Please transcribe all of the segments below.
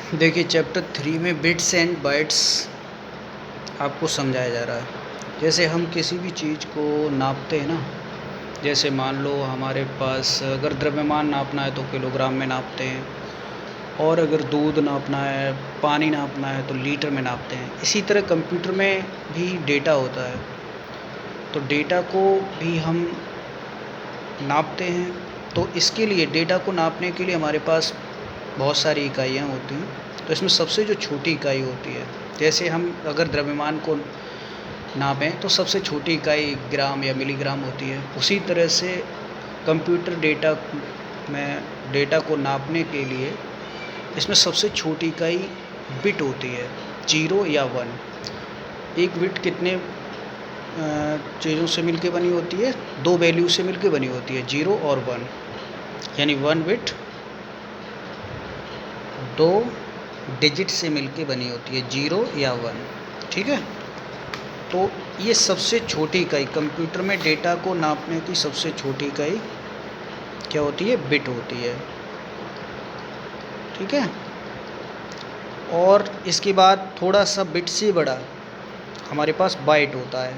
देखिए चैप्टर 3 में bits and bytes आपको समझाया जा रहा है। जैसे हम किसी भी चीज़ को नापते हैं ना, जैसे मान लो हमारे पास अगर द्रव्यमान नापना है तो किलोग्राम में नापते हैं, और अगर दूध नापना है, पानी नापना है तो लीटर में नापते हैं। इसी तरह कंप्यूटर में भी डेटा होता है, तो डेटा को भी हम नापते हैं। तो इसके लिए डेटा को नापने के लिए हमारे पास बहुत सारी इकाइयाँ होती हैं। तो इसमें सबसे जो छोटी इकाई होती है, जैसे हम अगर द्रव्यमान को नापें तो सबसे छोटी इकाई ग्राम या मिलीग्राम होती है। उसी तरह से कंप्यूटर डेटा को नापने के लिए इसमें सबसे छोटी इकाई बिट होती है, 0 या 1। एक बिट कितने चीज़ों से मिलके बनी होती है? 2 वैल्यू से मिलके बनी होती है, 0 और 1। यानी 1 बिट 2 डिजिट से मिलके बनी होती है, 0 या 1। ठीक है, तो ये सबसे छोटी इकाई कंप्यूटर में डेटा को नापने की सबसे छोटी इकाई क्या होती है? बिट होती है। ठीक है, और इसके बाद थोड़ा सा बिट से बड़ा हमारे पास बाइट होता है।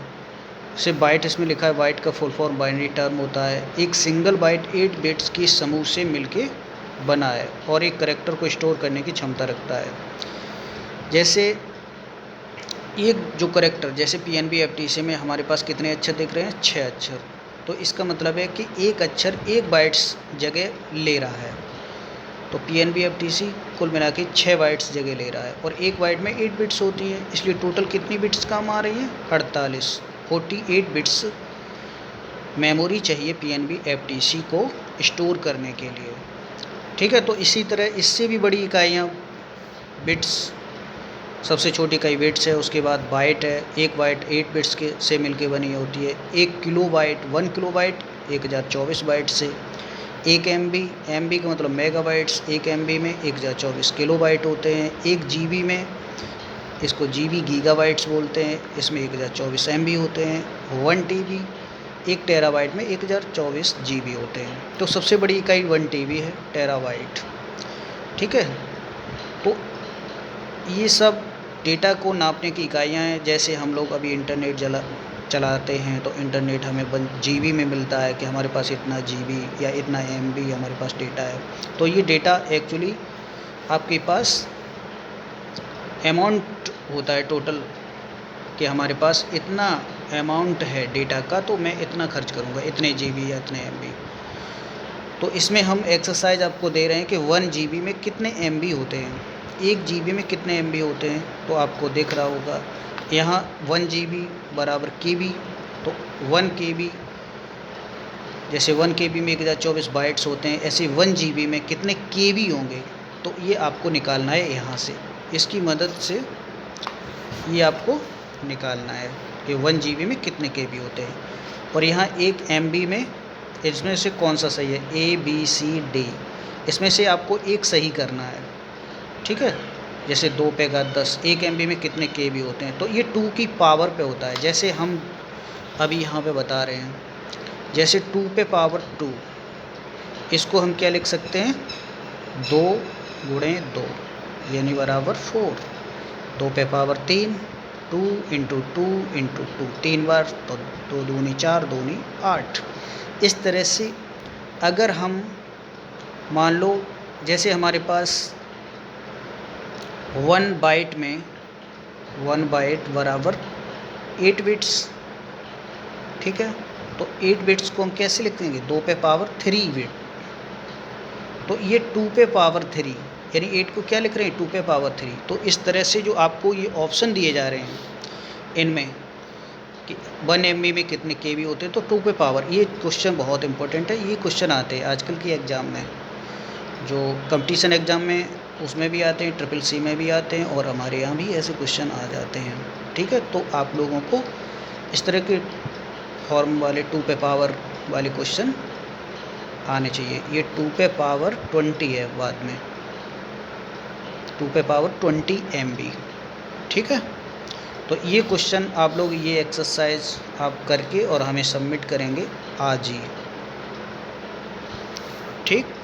जैसे बाइट इसमें लिखा है, बाइट का फुल फॉर्म बाइनरी टर्म होता है। एक सिंगल बाइट 8 बिट्स के समूह से मिलके बना है और एक करैक्टर को स्टोर करने की क्षमता रखता है। जैसे एक जो करैक्टर, जैसे PNB FTC में हमारे पास कितने अक्षर दिख रहे हैं? 6 अक्षर। तो इसका मतलब है कि एक अक्षर 1 बाइट्स जगह ले रहा है। तो PNB FTC कुल मिला के 6 बाइट्स जगह ले रहा है, और एक बाइट में 8 बिट्स होती हैं, इसलिए टोटल कितनी बिट्स काम आ रही हैं? 48 बिट्स मेमोरी चाहिए PNB FTC को स्टोर करने के लिए। ठीक है, तो इसी तरह इससे भी बड़ी इकाइयाँ बिट्स, सबसे छोटी इकाई बिट्स है, उसके बाद बाइट है। एक बाइट 8 बिट्स के से मिलके बनी होती है। 1 किलोबाइट 1 किलोबाइट 1024 बाइट से। 1 MB का मतलब मेगाबाइट्स, 1 MB में 1024 किलोबाइट होते हैं। 1 GB में, इसको GB गीगाबाइट्स बोलते हैं, इसमें 1024 MB होते हैं। 1 TB 1 टेराबाइट में 1024 GB होते हैं। तो सबसे बड़ी इकाई 1 TB है, टेराबाइट। ठीक है, तो ये सब डेटा को नापने की इकाइयाँ हैं। जैसे हम लोग अभी इंटरनेट चलाते हैं तो इंटरनेट हमें GB में मिलता है कि हमारे पास इतना GB या इतना MB हमारे पास डेटा है। तो ये डेटा एक्चुअली आपके पास अमाउंट होता है टोटल, कि हमारे पास इतना अमाउंट है डेटा का, तो मैं इतना खर्च करूँगा, इतने GB या इतने MB। तो इसमें हम एक्सरसाइज आपको दे रहे हैं कि 1 GB में कितने MB होते हैं, 1 GB में कितने MB होते हैं। तो आपको दिख रहा होगा यहाँ 1 GB बराबर KB, तो 1 KB, जैसे 1 KB में 1024 बाइट्स होते हैं, ऐसे 1 GB में कितने KB होंगे, तो ये आपको निकालना है यहाँ से। इसकी मदद से ये आपको निकालना है कि 1 GB में कितने KB होते हैं। और यहाँ 1 MB में, इसमें से कौन सा सही है? A B C D, इसमें से आपको एक सही करना है। ठीक है, जैसे 2 पे घात 10, 1 MB में कितने KB होते हैं, तो ये 2 की पावर पे होता है। जैसे हम अभी यहाँ पे बता रहे हैं, जैसे 2 पे पावर 2, इसको हम क्या लिख सकते हैं? 2 गुणे 2 यानी बराबर 4। 2 पे पावर 3, 2 इंटू 2 इंटू 2, 3 बार, तो 2 दूनी 4, 2 दूनी 8। इस तरह से अगर हम मान लो, जैसे हमारे पास 1 बाइट में 1 बाइट बराबर 8 बिट्स। ठीक है, तो 8 बिट्स को हम कैसे लिख देंगे? 2 पे पावर 3 बिट। तो ये 2 पे पावर 3, यानी 8 को क्या लिख रहे हैं? 2 पे पावर 3। तो इस तरह से जो आपको ये ऑप्शन दिए जा रहे हैं इनमें कि 1 MB में कितने KB होते हैं, तो 2 पे पावर, ये क्वेश्चन बहुत इंपॉर्टेंट है। ये क्वेश्चन आते हैं आजकल की एग्ज़ाम में, जो कंपटीशन एग्ज़ाम में उसमें भी आते हैं, CCC में भी आते हैं, और हमारे यहाँ भी ऐसे क्वेश्चन आ जाते हैं। ठीक है, तो आप लोगों को इस तरह के फॉर्म वाले 2 पे पावर वाले क्वेश्चन आने चाहिए। ये 2 पे पावर 20 है, बाद में 2 पे पावर 20 MB। ठीक है, तो ये क्वेश्चन आप लोग, ये एक्सरसाइज आप करके और हमें सबमिट करेंगे आज ही। ठीक।